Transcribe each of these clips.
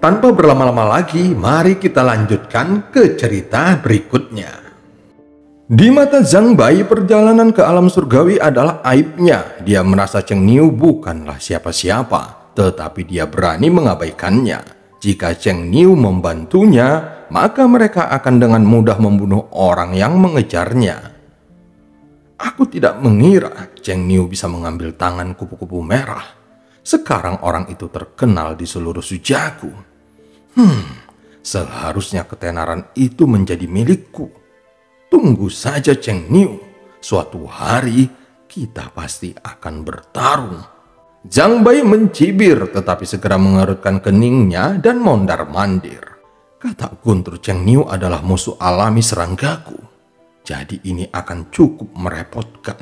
Tanpa berlama-lama lagi, mari kita lanjutkan ke cerita berikutnya. Di mata Zhang Bai, perjalanan ke alam surgawi adalah aibnya. Dia merasa Cheng Niu bukanlah siapa-siapa, tetapi dia berani mengabaikannya. Jika Cheng Niu membantunya, maka mereka akan dengan mudah membunuh orang yang mengejarnya. Aku tidak mengira Cheng Niu bisa mengambil tangan kupu-kupu merah. Sekarang orang itu terkenal di seluruh Sujaku. Seharusnya ketenaran itu menjadi milikku. Tunggu saja Cheng Niu. Suatu hari kita pasti akan bertarung. Zhang Bai mencibir tetapi segera mengerutkan keningnya dan mondar-mandir. Kata guntur Cheng Niu adalah musuh alami seranggaku. Jadi ini akan cukup merepotkan.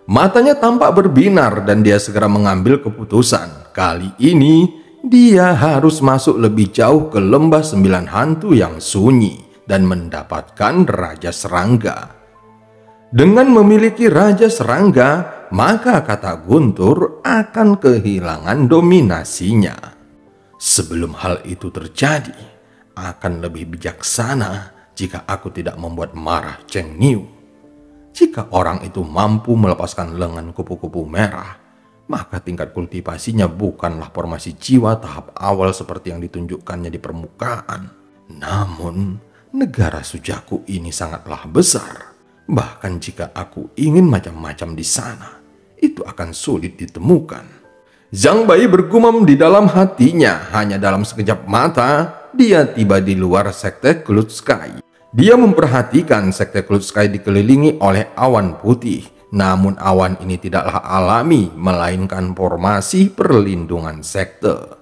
Matanya tampak berbinar dan dia segera mengambil keputusan. Kali ini dia harus masuk lebih jauh ke lembah 9 hantu yang sunyi dan mendapatkan Raja Serangga. Dengan memiliki Raja Serangga, maka kata Guntur akan kehilangan dominasinya. Sebelum hal itu terjadi, akan lebih bijaksana jika aku tidak membuat marah Cheng Niu. Jika orang itu mampu melepaskan lengan kupu-kupu merah, maka tingkat kultivasinya bukanlah formasi jiwa tahap awal seperti yang ditunjukkannya di permukaan. Namun, negara Sujaku ini sangatlah besar. Bahkan jika aku ingin macam-macam di sana, itu akan sulit ditemukan. Zhang Bai bergumam di dalam hatinya. Hanya dalam sekejap mata, dia tiba di luar sekte Cloud Sky. Dia memperhatikan sekte Cloud Sky dikelilingi oleh awan putih. Namun awan ini tidaklah alami, melainkan formasi perlindungan sekte.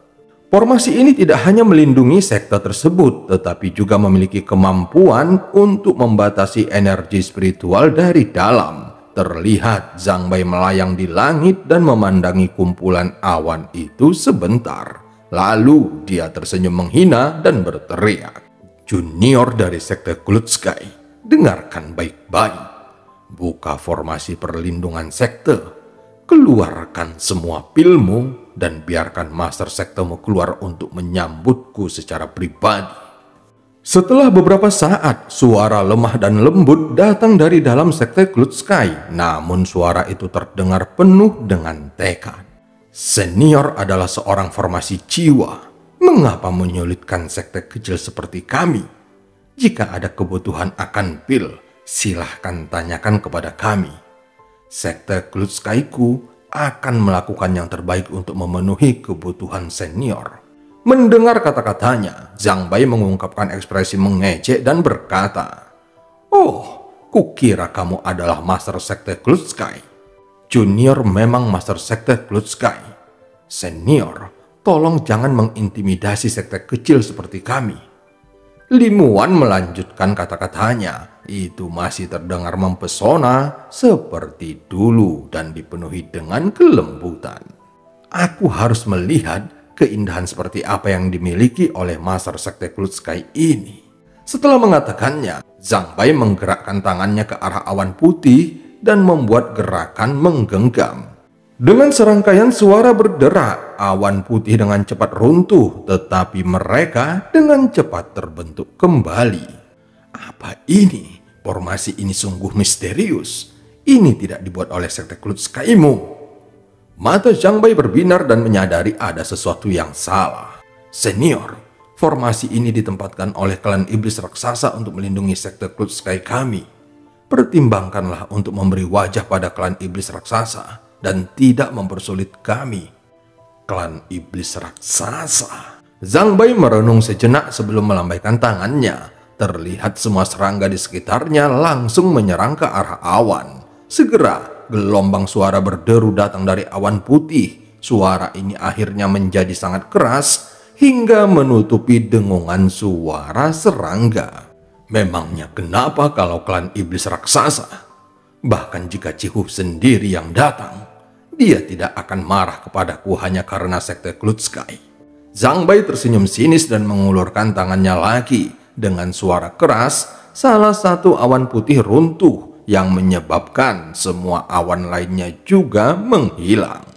Formasi ini tidak hanya melindungi sekte tersebut, tetapi juga memiliki kemampuan untuk membatasi energi spiritual dari dalam. Terlihat Zhang Bai melayang di langit dan memandangi kumpulan awan itu sebentar. Lalu dia tersenyum menghina dan berteriak. Junior dari sekte Cloud Sky, dengarkan baik-baik. Buka formasi perlindungan sekte, keluarkan semua pilmu, dan biarkan master sektemu keluar untuk menyambutku secara pribadi. Setelah beberapa saat, suara lemah dan lembut datang dari dalam sekte Cloud Sky. Namun suara itu terdengar penuh dengan tekad. Senior adalah seorang formasi jiwa. Mengapa menyulitkan sekte kecil seperti kami? Jika ada kebutuhan akan pil, silahkan tanyakan kepada kami. Sekte Cloud Sky-ku akan melakukan yang terbaik untuk memenuhi kebutuhan senior. Mendengar kata-katanya, Zhang Bai mengungkapkan ekspresi mengejek dan berkata, "Oh, kukira kamu adalah master sekte Cloud Sky. Junior memang master sekte Cloud Sky. Senior, tolong jangan mengintimidasi sekte kecil seperti kami." Limuan melanjutkan kata-katanya. Itu masih terdengar mempesona seperti dulu dan dipenuhi dengan kelembutan. Aku harus melihat keindahan seperti apa yang dimiliki oleh master sekte Cloud Sky ini. Setelah mengatakannya, Zhang Bai menggerakkan tangannya ke arah awan putih dan membuat gerakan menggenggam. Dengan serangkaian suara berderak, awan putih dengan cepat runtuh, tetapi mereka dengan cepat terbentuk kembali. Apa ini? Formasi ini sungguh misterius. Ini tidak dibuat oleh sekte Cloud Sky-mu. Mata Zhang Bai berbinar dan menyadari ada sesuatu yang salah. Senior, formasi ini ditempatkan oleh klan iblis raksasa untuk melindungi sekte Cloud Sky kami. Pertimbangkanlah untuk memberi wajah pada klan iblis raksasa dan tidak mempersulit kami. Klan iblis raksasa. Zhang Bai merenung sejenak sebelum melambaikan tangannya. Terlihat semua serangga di sekitarnya langsung menyerang ke arah awan. Segera gelombang suara berderu datang dari awan putih. Suara ini akhirnya menjadi sangat keras hingga menutupi dengungan suara serangga. Memangnya kenapa kalau klan iblis raksasa? Bahkan jika Cihu sendiri yang datang, dia tidak akan marah kepadaku hanya karena sekte Cloud Sky. Zhang Bai tersenyum sinis dan mengulurkan tangannya lagi. Dengan suara keras, salah satu awan putih runtuh yang menyebabkan semua awan lainnya juga menghilang.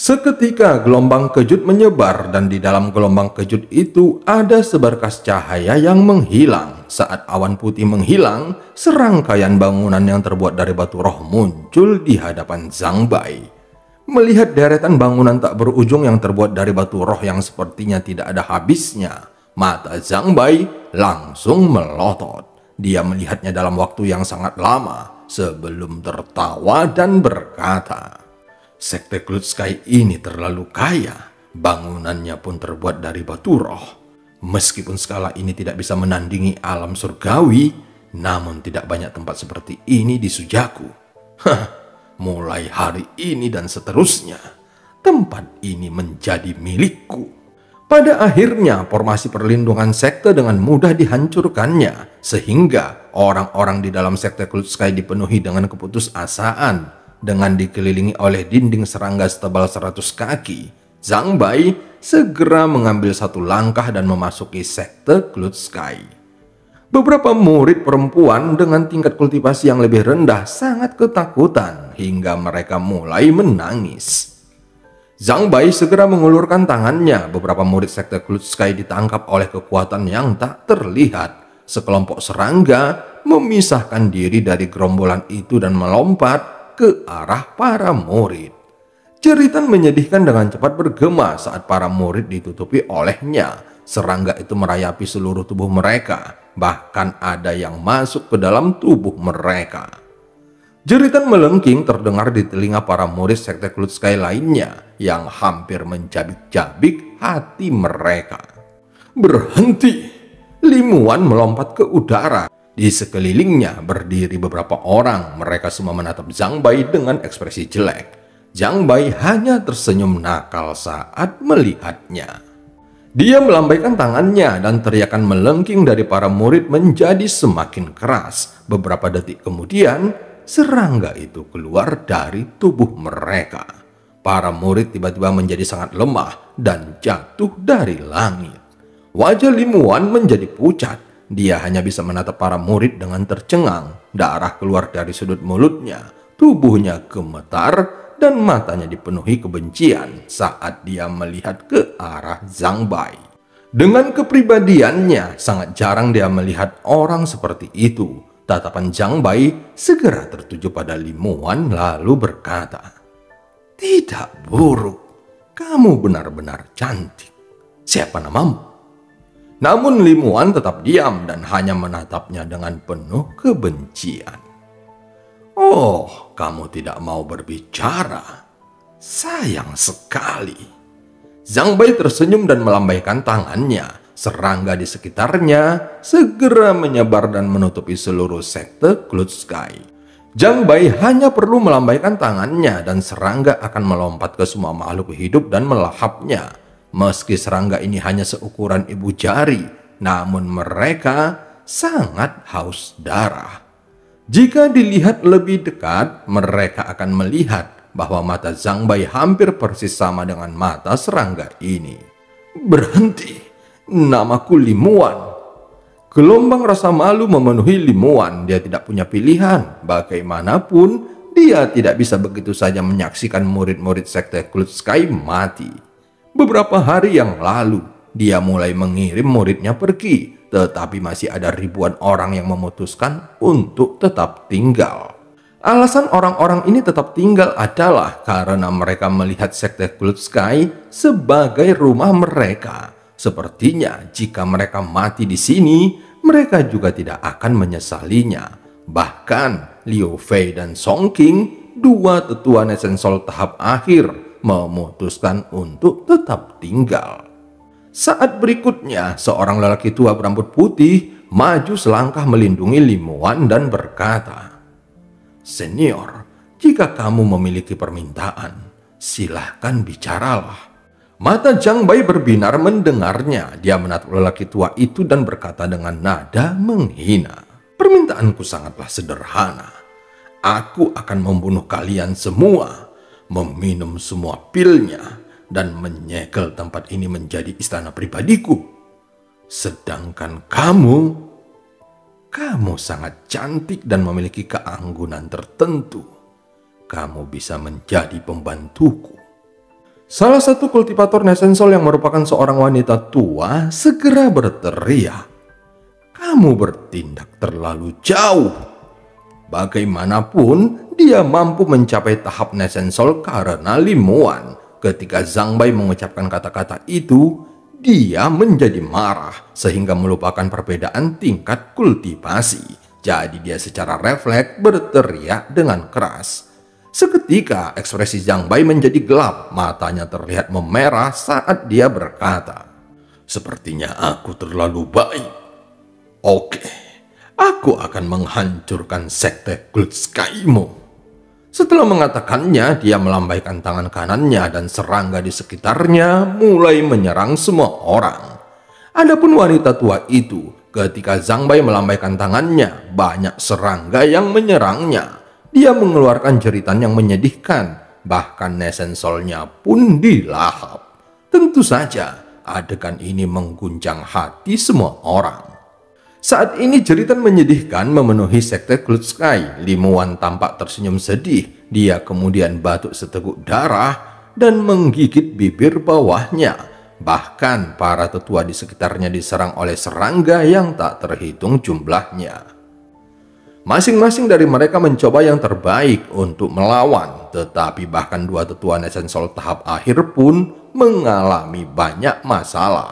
Seketika gelombang kejut menyebar dan di dalam gelombang kejut itu ada seberkas cahaya yang menghilang. Saat awan putih menghilang, serangkaian bangunan yang terbuat dari batu roh muncul di hadapan Zhang Bai. Melihat deretan bangunan tak berujung yang terbuat dari batu roh yang sepertinya tidak ada habisnya, mata Zhang Bai langsung melotot. Dia melihatnya dalam waktu yang sangat lama sebelum tertawa dan berkata, "Sekte Cloud Sky ini terlalu kaya, bangunannya pun terbuat dari batu roh. Meskipun skala ini tidak bisa menandingi alam surgawi, namun tidak banyak tempat seperti ini di Sujaku. Mulai hari ini dan seterusnya, tempat ini menjadi milikku." Pada akhirnya, formasi perlindungan sekte dengan mudah dihancurkannya, sehingga orang-orang di dalam sekte Cloud Sky dipenuhi dengan keputusasaan. Dengan dikelilingi oleh dinding serangga setebal 100 kaki, Zhang Bai segera mengambil satu langkah dan memasuki sekte Cloud Sky. Beberapa murid perempuan dengan tingkat kultivasi yang lebih rendah sangat ketakutan hingga mereka mulai menangis. Zhang Bai segera mengulurkan tangannya. Beberapa murid sekte Cloud Sky ditangkap oleh kekuatan yang tak terlihat. Sekelompok serangga memisahkan diri dari gerombolan itu dan melompat ke arah para murid. Jeritan menyedihkan dengan cepat bergema saat para murid ditutupi olehnya. Serangga itu merayapi seluruh tubuh mereka, bahkan ada yang masuk ke dalam tubuh mereka. Jeritan melengking terdengar di telinga para murid sekte Cloud Sky lainnya yang hampir mencabik-cabik hati mereka. "Berhenti!" Limuan melompat ke udara. Di sekelilingnya berdiri beberapa orang. Mereka semua menatap Zhang Bai dengan ekspresi jelek. Zhang Bai hanya tersenyum nakal saat melihatnya. Dia melambaikan tangannya dan teriakan melengking dari para murid menjadi semakin keras. Beberapa detik kemudian, serangga itu keluar dari tubuh mereka. Para murid tiba-tiba menjadi sangat lemah dan jatuh dari langit. Wajah Limuan menjadi pucat. Dia hanya bisa menatap para murid dengan tercengang. Darah keluar dari sudut mulutnya, tubuhnya gemetar, dan matanya dipenuhi kebencian saat dia melihat ke arah Zhang Bai. Dengan kepribadiannya, sangat jarang dia melihat orang seperti itu. Tatapan Zhang Bai segera tertuju pada Limuan lalu berkata, "Tidak buruk, kamu benar-benar cantik. Siapa namamu?" Namun Limuan tetap diam dan hanya menatapnya dengan penuh kebencian. "Oh, kamu tidak mau berbicara? Sayang sekali." Zhang Bai tersenyum dan melambaikan tangannya. Serangga di sekitarnya segera menyebar dan menutupi seluruh sekte Cloud Sky. Zhang Bai hanya perlu melambaikan tangannya dan serangga akan melompat ke semua makhluk hidup dan melahapnya. Meski serangga ini hanya seukuran ibu jari, namun mereka sangat haus darah. Jika dilihat lebih dekat, mereka akan melihat bahwa mata Zhang Bai hampir persis sama dengan mata serangga ini. "Berhenti, namaku Limuan." Gelombang rasa malu memenuhi Limuan. Dia tidak punya pilihan. Bagaimanapun, dia tidak bisa begitu saja menyaksikan murid-murid sekte Cloud Sky mati. Beberapa hari yang lalu, dia mulai mengirim muridnya pergi, tetapi masih ada ribuan orang yang memutuskan untuk tetap tinggal. Alasan orang-orang ini tetap tinggal adalah karena mereka melihat sekte Cloud Sky sebagai rumah mereka. Sepertinya jika mereka mati di sini, mereka juga tidak akan menyesalinya. Bahkan Liu Fei dan Song Qing, dua tetua Nesensol tahap akhir, memutuskan untuk tetap tinggal. Saat berikutnya, seorang lelaki tua berambut putih maju selangkah melindungi Limuan dan berkata, "Senior, jika kamu memiliki permintaan, silahkan bicaralah." Mata Zhang Bai berbinar mendengarnya. Dia menatap lelaki tua itu dan berkata dengan nada menghina, "Permintaanku sangatlah sederhana. Aku akan membunuh kalian semua, meminum semua pilnya, dan menyegel tempat ini menjadi istana pribadiku. Sedangkan kamu sangat cantik dan memiliki keanggunan tertentu. Kamu bisa menjadi pembantuku." Salah satu kultivator Nesensol yang merupakan seorang wanita tua segera berteriak, "Kamu bertindak terlalu jauh. Bagaimanapun dia mampu mencapai tahap Nesensol karena Limuan." Ketika Zhang Bai mengucapkan kata-kata itu, dia menjadi marah sehingga melupakan perbedaan tingkat kultivasi. Jadi dia secara refleks berteriak dengan keras. Seketika ekspresi Zhang Bai menjadi gelap, matanya terlihat memerah saat dia berkata, "Sepertinya aku terlalu baik. Oke, aku akan menghancurkan sekte Cult Sky-mu." Setelah mengatakannya, dia melambaikan tangan kanannya dan serangga di sekitarnya mulai menyerang semua orang. Adapun wanita tua itu, ketika Zhang Bai melambaikan tangannya, banyak serangga yang menyerangnya. Dia mengeluarkan jeritan yang menyedihkan, bahkan Nesensolnya pun dilahap. Tentu saja, adegan ini mengguncang hati semua orang. Saat ini jeritan menyedihkan memenuhi sekte Cult Sky. Limuan tampak tersenyum sedih. Dia kemudian batuk seteguk darah dan menggigit bibir bawahnya. Bahkan para tetua di sekitarnya diserang oleh serangga yang tak terhitung jumlahnya. Masing-masing dari mereka mencoba yang terbaik untuk melawan, tetapi bahkan dua tetua Nesensol tahap akhir pun mengalami banyak masalah.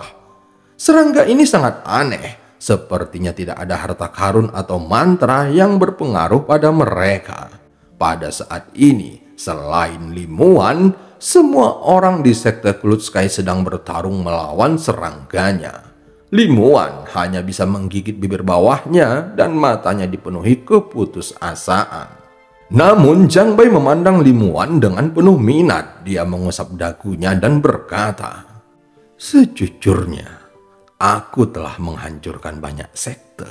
Serangga ini sangat aneh, sepertinya tidak ada harta karun atau mantra yang berpengaruh pada mereka. Pada saat ini, selain Limuan, semua orang di sekte Cult Sky sedang bertarung melawan serangganya. Limuan hanya bisa menggigit bibir bawahnya dan matanya dipenuhi keputusasaan. Namun Zhang Bai memandang Limuan dengan penuh minat. Dia mengusap dagunya dan berkata, "Sejujurnya, aku telah menghancurkan banyak sekte,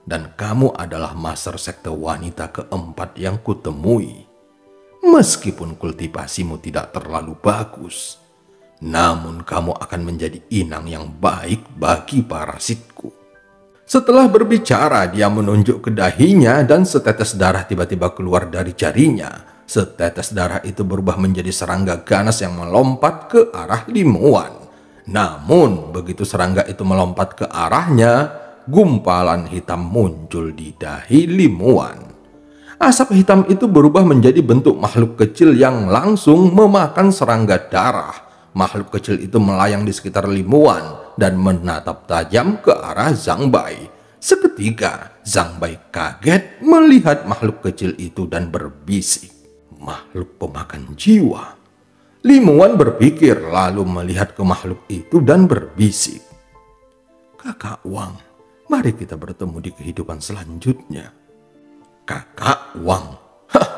dan kamu adalah master sekte wanita keempat yang kutemui. Meskipun kultivasimu tidak terlalu bagus, namun kamu akan menjadi inang yang baik bagi parasitku." Setelah berbicara, dia menunjuk ke dahinya dan setetes darah tiba-tiba keluar dari jarinya. Setetes darah itu berubah menjadi serangga ganas yang melompat ke arah Limuan. Namun begitu serangga itu melompat ke arahnya, gumpalan hitam muncul di dahi Limuan. Asap hitam itu berubah menjadi bentuk makhluk kecil yang langsung memakan serangga darah. Makhluk kecil itu melayang di sekitar Limuan dan menatap tajam ke arah Zhang Bai. Seketika Zhang Bai kaget melihat makhluk kecil itu dan berbisik, "Makhluk pemakan jiwa." Limuan berpikir lalu melihat ke makhluk itu dan berbisik, "Kakak Wang, mari kita bertemu di kehidupan selanjutnya." "Kakak Wang? Hah,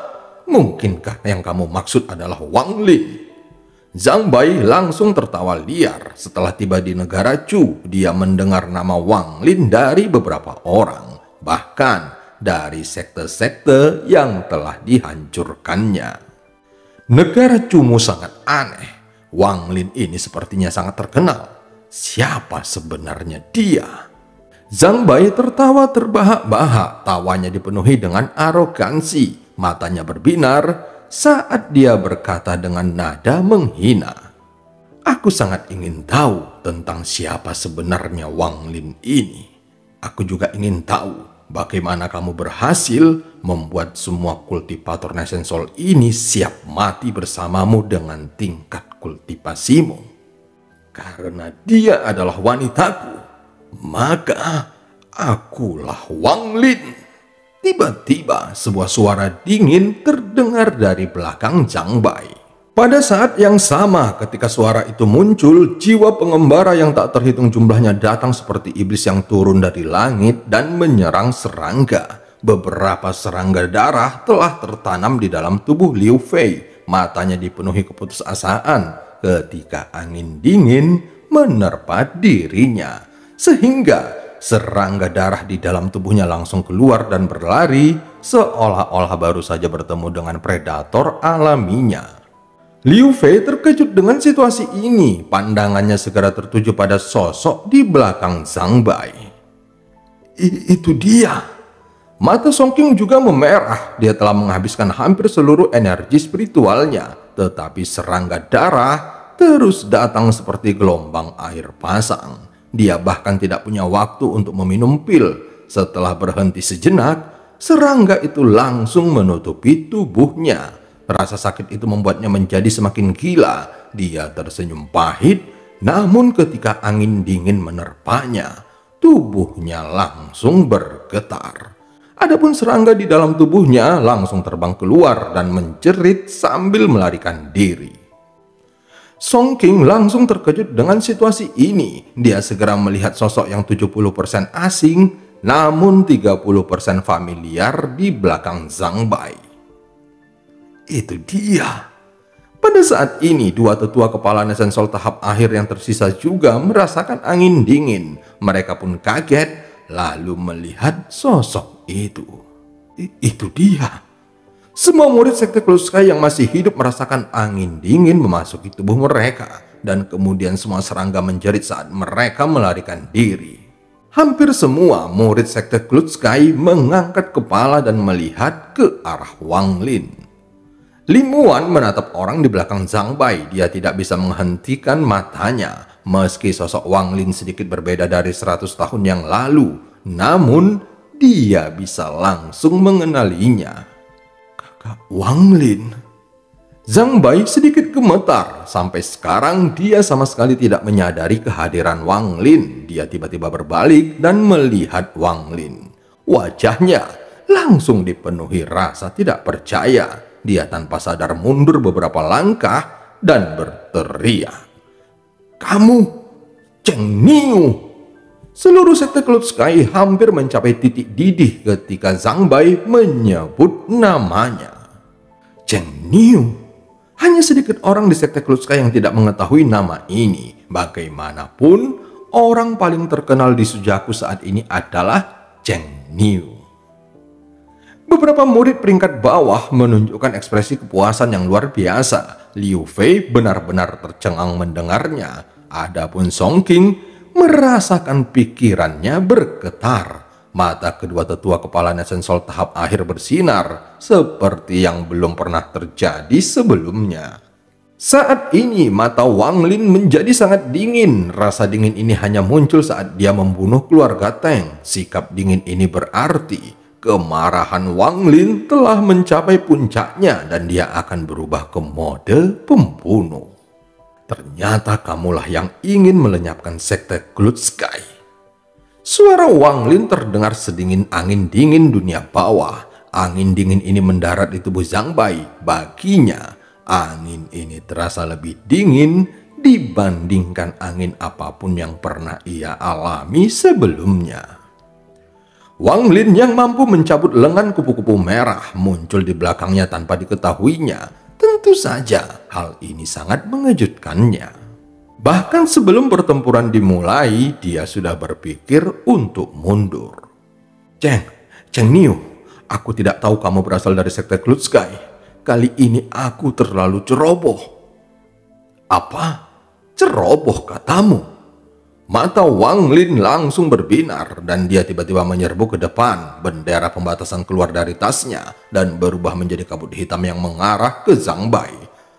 mungkinkah yang kamu maksud adalah Wang Lin?" Zhang Bai langsung tertawa liar. Setelah tiba di negara Chu, dia mendengar nama Wang Lin dari beberapa orang, bahkan dari sekte-sekte yang telah dihancurkannya. Negara Chu-mu sangat aneh. Wang Lin ini sepertinya sangat terkenal. Siapa sebenarnya dia? Zhang Bai tertawa terbahak-bahak. Tawanya dipenuhi dengan arogansi. Matanya berbinar saat dia berkata dengan nada menghina, "Aku sangat ingin tahu tentang siapa sebenarnya Wang Lin ini. Aku juga ingin tahu bagaimana kamu berhasil membuat semua kultivator Nesensol ini siap mati bersamamu dengan tingkat kultivasimu. Karena dia adalah wanitaku, maka akulah Wang Lin." Tiba-tiba sebuah suara dingin terdengar dari belakang Zhang Bai. Pada saat yang sama ketika suara itu muncul, jiwa pengembara yang tak terhitung jumlahnya datang seperti iblis yang turun dari langit dan menyerang serangga. Beberapa serangga darah telah tertanam di dalam tubuh Liu Fei. Matanya dipenuhi keputusasaan ketika angin dingin menerpa dirinya, sehingga serangga darah di dalam tubuhnya langsung keluar dan berlari seolah-olah baru saja bertemu dengan predator alaminya. Liu Fei terkejut dengan situasi ini. Pandangannya segera tertuju pada sosok di belakang Zhang Bai. Itu dia. Mata Song Qing juga memerah. Dia telah menghabiskan hampir seluruh energi spiritualnya. Tetapi serangga darah terus datang seperti gelombang air pasang. Dia bahkan tidak punya waktu untuk meminum pil. Setelah berhenti sejenak, serangga itu langsung menutupi tubuhnya. Rasa sakit itu membuatnya menjadi semakin gila. Dia tersenyum pahit, namun ketika angin dingin menerpanya, tubuhnya langsung bergetar. Adapun serangga di dalam tubuhnya langsung terbang keluar dan menjerit sambil melarikan diri. Song King langsung terkejut dengan situasi ini. Dia segera melihat sosok yang 70% asing, namun 30% familiar di belakang Zhang Bai. Itu dia. Pada saat ini, dua tetua kepala Nation Soul tahap akhir yang tersisa juga merasakan angin dingin. Mereka pun kaget, lalu melihat sosok itu. Itu dia. Semua murid Sekte Cloud Sky yang masih hidup merasakan angin dingin memasuki tubuh mereka. Dan kemudian semua serangga menjerit saat mereka melarikan diri. Hampir semua murid Sekte Cloud Sky mengangkat kepala dan melihat ke arah Wang Lin. Lim Wuan menatap orang di belakang Zhang Bai. Dia tidak bisa menghentikan matanya. Meski sosok Wang Lin sedikit berbeda dari 100 tahun yang lalu, namun dia bisa langsung mengenalinya. Kakak Wang Lin. Zhang Bai sedikit gemetar. Sampai sekarang dia sama sekali tidak menyadari kehadiran Wang Lin. Dia tiba-tiba berbalik dan melihat Wang Lin. Wajahnya langsung dipenuhi rasa tidak percaya. Dia tanpa sadar mundur beberapa langkah dan berteriak, "Kamu, Cheng Niu!" Seluruh Sekte Cloud Sky hampir mencapai titik didih ketika Zhang Bai menyebut namanya. Cheng Niu. Hanya sedikit orang di Sekte Cloud Sky yang tidak mengetahui nama ini. Bagaimanapun, orang paling terkenal di Sujaku saat ini adalah Cheng Niu. Beberapa murid peringkat bawah menunjukkan ekspresi kepuasan yang luar biasa. Liu Fei benar-benar tercengang mendengarnya. Adapun Song King merasakan pikirannya bergetar. Mata kedua tetua kepala Nation Soul tahap akhir bersinar seperti yang belum pernah terjadi sebelumnya. Saat ini mata Wang Lin menjadi sangat dingin. Rasa dingin ini hanya muncul saat dia membunuh keluarga Teng. Sikap dingin ini berarti kemarahan Wang Lin telah mencapai puncaknya dan dia akan berubah ke mode pembunuh. Ternyata kamulah yang ingin melenyapkan Sekte Cloud Sky. Suara Wang Lin terdengar sedingin angin dingin dunia bawah. Angin dingin ini mendarat di tubuh Zhang Bai. Baginya, angin ini terasa lebih dingin dibandingkan angin apapun yang pernah ia alami sebelumnya. Wang Lin yang mampu mencabut lengan kupu-kupu merah muncul di belakangnya tanpa diketahuinya. Tentu saja hal ini sangat mengejutkannya. Bahkan sebelum pertempuran dimulai, dia sudah berpikir untuk mundur. Cheng Niu, aku tidak tahu kamu berasal dari Sekte Cloud Sky. Kali ini aku terlalu ceroboh. Apa? Ceroboh katamu? Mata Wang Lin langsung berbinar dan dia tiba-tiba menyerbu ke depan. Bendera pembatasan keluar dari tasnya dan berubah menjadi kabut hitam yang mengarah ke Zhang Bai.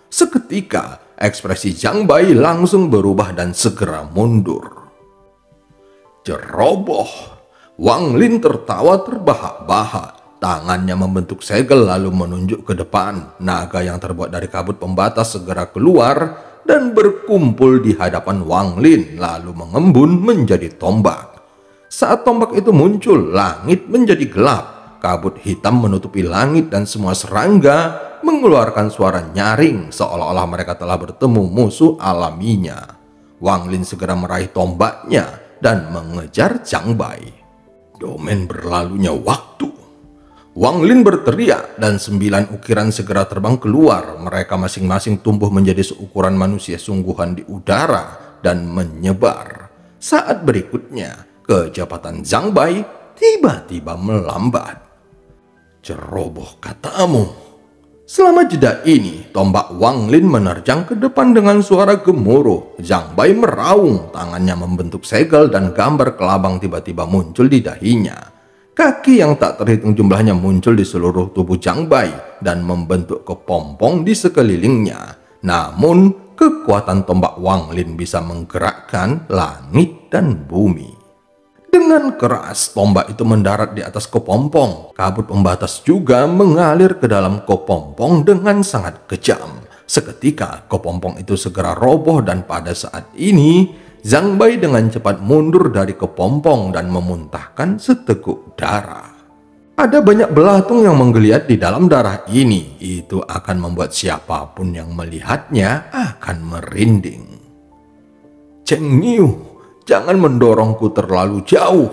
Seketika, ekspresi Zhang Bai langsung berubah dan segera mundur. Ceroboh. Wang Lin tertawa terbahak-bahak. Tangannya membentuk segel lalu menunjuk ke depan. Naga yang terbuat dari kabut pembatas segera keluar dan berkumpul di hadapan Wang Lin lalu mengembun menjadi tombak. Saat tombak itu muncul, langit menjadi gelap. Kabut hitam menutupi langit dan semua serangga mengeluarkan suara nyaring seolah-olah mereka telah bertemu musuh alaminya. Wang Lin segera meraih tombaknya dan mengejar Zhang Bai. Domain berlalunya waktu. Wang Lin berteriak dan 9 ukiran segera terbang keluar. Mereka masing-masing tumbuh menjadi seukuran manusia sungguhan di udara dan menyebar. Saat berikutnya, kecepatan Zhang Bai tiba-tiba melambat. Ceroboh katamu. Selama jeda ini, tombak Wang Lin menerjang ke depan dengan suara gemuruh. Zhang Bai meraung, tangannya membentuk segel dan gambar kelabang tiba-tiba muncul di dahinya. Kaki yang tak terhitung jumlahnya muncul di seluruh tubuh Zhang Bai dan membentuk kepompong di sekelilingnya. Namun, kekuatan tombak Wang Lin bisa menggerakkan langit dan bumi. Dengan keras, tombak itu mendarat di atas kepompong. Kabut pembatas juga mengalir ke dalam kepompong dengan sangat kejam. Seketika, kepompong itu segera roboh dan pada saat ini, Zhang Bai dengan cepat mundur dari kepompong dan memuntahkan seteguk darah. Ada banyak belatung yang menggeliat di dalam darah ini. Itu akan membuat siapapun yang melihatnya akan merinding. Cheng Niu, jangan mendorongku terlalu jauh.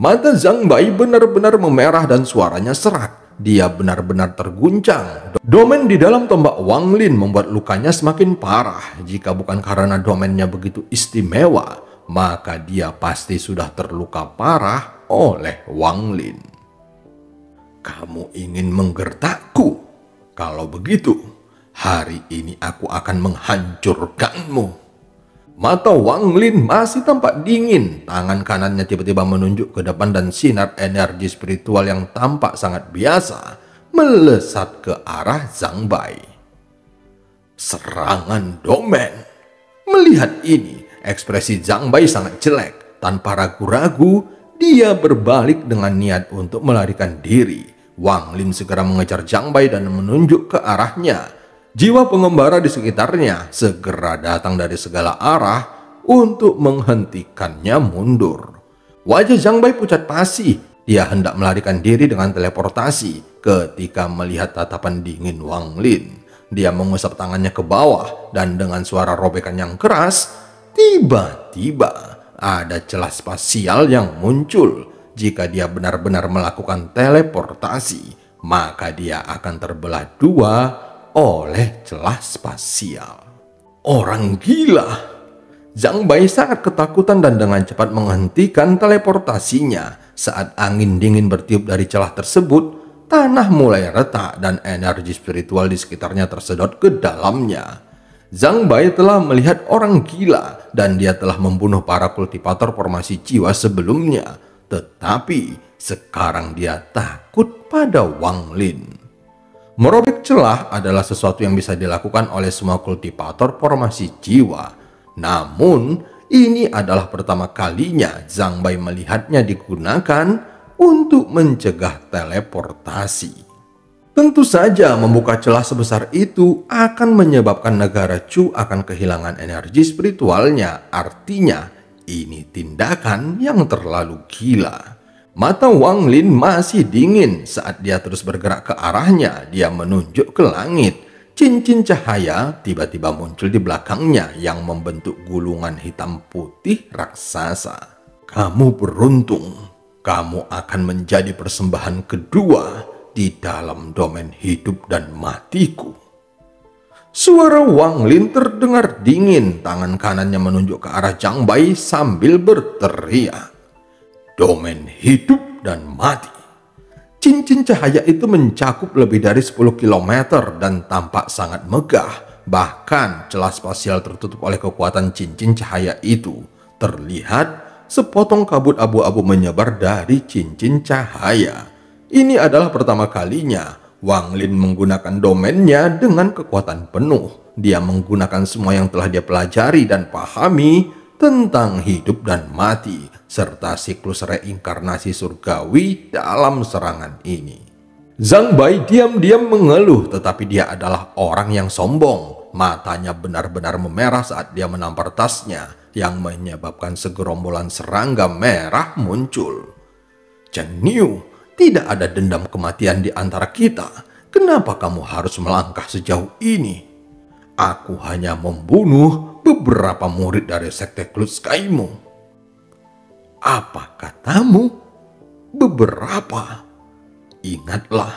Mata Zhang Bai benar-benar memerah dan suaranya serak. Dia benar-benar terguncang. Domain di dalam tombak Wang Lin membuat lukanya semakin parah. Jika bukan karena domainnya begitu istimewa, maka dia pasti sudah terluka parah oleh Wang Lin. Kamu ingin menggertakku? Kalau begitu, hari ini aku akan menghancurkanmu. Mata Wang Lin masih tampak dingin. Tangan kanannya tiba-tiba menunjuk ke depan dan sinar energi spiritual yang tampak sangat biasa melesat ke arah Zhang Bai. Serangan domain. Melihat ini, ekspresi Zhang Bai sangat jelek. Tanpa ragu-ragu, dia berbalik dengan niat untuk melarikan diri. Wang Lin segera mengejar Zhang Bai dan menunjuk ke arahnya. Jiwa pengembara di sekitarnya segera datang dari segala arah untuk menghentikannya mundur. Wajah Zhang Bai pucat pasi. Dia hendak melarikan diri dengan teleportasi ketika melihat tatapan dingin Wang Lin. Dia mengusap tangannya ke bawah dan dengan suara robekan yang keras, tiba-tiba ada celah spasial yang muncul. Jika dia benar-benar melakukan teleportasi, maka dia akan terbelah dua oleh celah spasial. Orang gila. Zhang Bai sangat ketakutan dan dengan cepat menghentikan teleportasinya. Saat angin dingin bertiup dari celah tersebut, tanah mulai retak dan energi spiritual di sekitarnya tersedot ke dalamnya. Zhang Bai telah melihat orang gila dan dia telah membunuh para kultivator formasi jiwa sebelumnya. Tetapi sekarang dia takut pada Wang Lin. Merobek celah adalah sesuatu yang bisa dilakukan oleh semua kultivator formasi jiwa. Namun, ini adalah pertama kalinya Zhang Bai melihatnya digunakan untuk mencegah teleportasi. Tentu saja membuka celah sebesar itu akan menyebabkan negara Chu akan kehilangan energi spiritualnya. Artinya, ini tindakan yang terlalu gila. Mata Wang Lin masih dingin saat dia terus bergerak ke arahnya. Dia menunjuk ke langit. Cincin cahaya tiba-tiba muncul di belakangnya yang membentuk gulungan hitam putih raksasa. Kamu beruntung. Kamu akan menjadi persembahan kedua di dalam domain hidup dan matiku. Suara Wang Lin terdengar dingin. Tangan kanannya menunjuk ke arah Zhang Bai sambil berteriak. Domain hidup dan mati. Cincin cahaya itu mencakup lebih dari 10 km dan tampak sangat megah. Bahkan celah spasial tertutup oleh kekuatan cincin cahaya itu. Terlihat sepotong kabut abu-abu menyebar dari cincin cahaya. Ini adalah pertama kalinya Wang Lin menggunakan domainnya dengan kekuatan penuh. Dia menggunakan semua yang telah dia pelajari dan pahami tentang hidup dan mati, serta siklus reinkarnasi surgawi dalam serangan ini. Zhang Bai diam-diam mengeluh, tetapi dia adalah orang yang sombong. Matanya benar-benar memerah saat dia menampar tasnya, yang menyebabkan segerombolan serangga merah muncul. Cheng Niu, tidak ada dendam kematian di antara kita. Kenapa kamu harus melangkah sejauh ini? Aku hanya membunuh beberapa murid dari sekte Kluskaimu. Apa katamu? Beberapa? Ingatlah,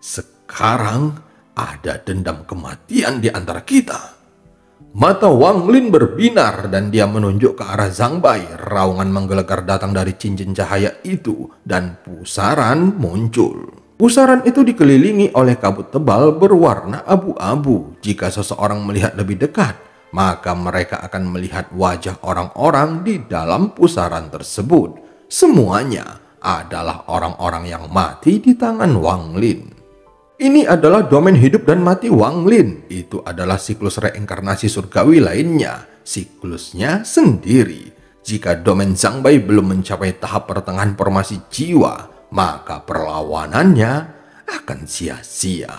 sekarang ada dendam kematian di antara kita. Mata Wang Lin berbinar dan dia menunjuk ke arah Zhang Bai. Raungan menggelegar datang dari cincin cahaya itu dan pusaran muncul. Pusaran itu dikelilingi oleh kabut tebal berwarna abu-abu. Jika seseorang melihat lebih dekat, maka mereka akan melihat wajah orang-orang di dalam pusaran tersebut. Semuanya adalah orang-orang yang mati di tangan Wang Lin. Ini adalah domain hidup dan mati Wang Lin. Itu adalah siklus reinkarnasi surgawi lainnya, siklusnya sendiri. Jika domain Zhang Bai belum mencapai tahap pertengahan formasi jiwa, maka perlawanannya akan sia-sia.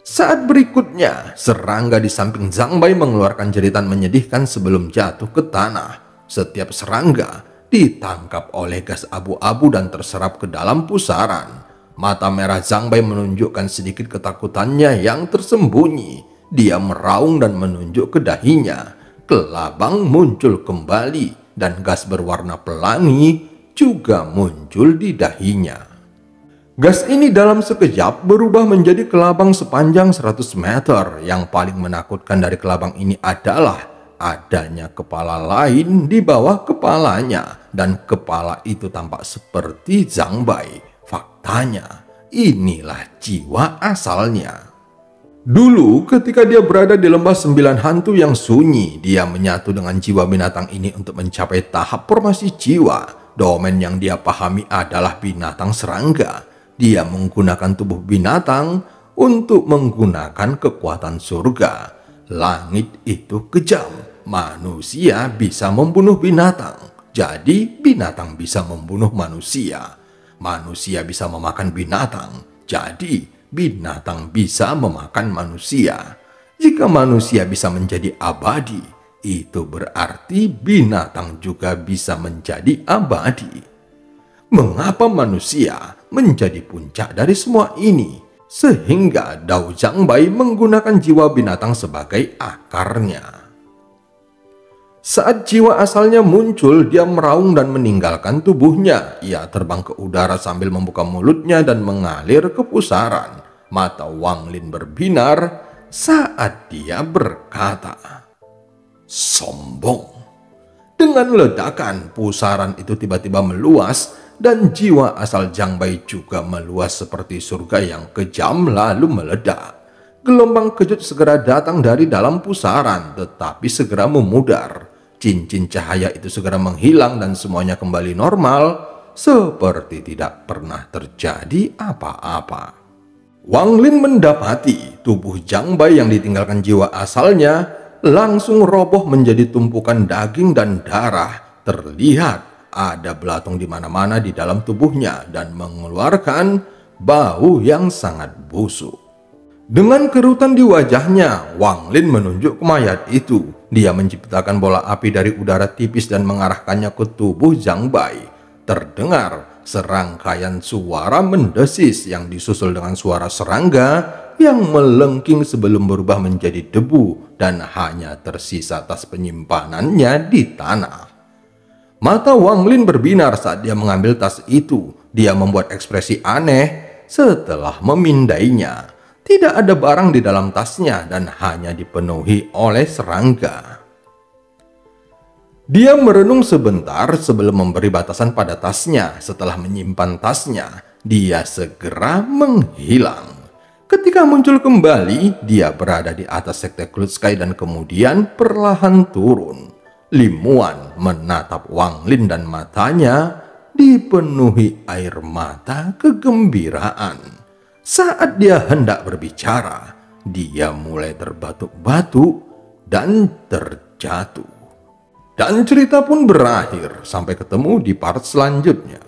Saat berikutnya, serangga di samping Zhang Bai mengeluarkan jeritan menyedihkan sebelum jatuh ke tanah. Setiap serangga ditangkap oleh gas abu-abu dan terserap ke dalam pusaran. Mata merah Zhang Bai menunjukkan sedikit ketakutannya yang tersembunyi. Dia meraung dan menunjuk ke dahinya. Kelabang muncul kembali dan gas berwarna pelangi juga muncul di dahinya. Gas ini dalam sekejap berubah menjadi kelabang sepanjang 100 meter. Yang paling menakutkan dari kelabang ini adalah adanya kepala lain di bawah kepalanya, dan kepala itu tampak seperti Zhang Bai. Faktanya, inilah jiwa asalnya. Dulu ketika dia berada di lembah 9 hantu yang sunyi, dia menyatu dengan jiwa binatang ini untuk mencapai tahap formasi jiwa. Domain yang dia pahami adalah binatang serangga. Dia menggunakan tubuh binatang untuk menggunakan kekuatan surga. Langit itu kejam, manusia bisa membunuh binatang. Jadi binatang bisa membunuh manusia. Manusia bisa memakan binatang. Jadi binatang bisa memakan manusia. Jika manusia bisa menjadi abadi, itu berarti binatang juga bisa menjadi abadi. Mengapa manusia menjadi puncak dari semua ini? Sehingga Dao Zhang Bai menggunakan jiwa binatang sebagai akarnya. Saat jiwa asalnya muncul, dia meraung dan meninggalkan tubuhnya. Ia terbang ke udara sambil membuka mulutnya dan mengalir ke pusaran. Mata Wang Lin berbinar saat dia berkata, "Sombong." Dengan ledakan, pusaran itu tiba-tiba meluas dan jiwa asal Zhang Bai juga meluas seperti surga yang kejam lalu meledak. Gelombang kejut segera datang dari dalam pusaran, tetapi segera memudar. Cincin cahaya itu segera menghilang dan semuanya kembali normal, seperti tidak pernah terjadi apa-apa. Wang Lin mendapati tubuh Zhang Bai yang ditinggalkan jiwa asalnya langsung roboh menjadi tumpukan daging dan darah. Terlihat ada belatung di mana-mana di dalam tubuhnya dan mengeluarkan bau yang sangat busuk. Dengan kerutan di wajahnya, Wang Lin menunjuk ke mayat itu. Dia menciptakan bola api dari udara tipis dan mengarahkannya ke tubuh Zhang Bai. Terdengar serangkaian suara mendesis yang disusul dengan suara serangga yang melengking sebelum berubah menjadi debu dan hanya tersisa tas penyimpanannya di tanah. Mata Wang Lin berbinar saat dia mengambil tas itu. Dia membuat ekspresi aneh setelah memindainya. Tidak ada barang di dalam tasnya dan hanya dipenuhi oleh serangga. Dia merenung sebentar sebelum memberi batasan pada tasnya. Setelah menyimpan tasnya, dia segera menghilang. Ketika muncul kembali, dia berada di atas sekte Cloud Sky dan kemudian perlahan turun. Limuan menatap Wang Lin dan matanya dipenuhi air mata kegembiraan. Saat dia hendak berbicara, dia mulai terbatuk-batuk dan terjatuh. Dan cerita pun berakhir. Sampai ketemu di part selanjutnya.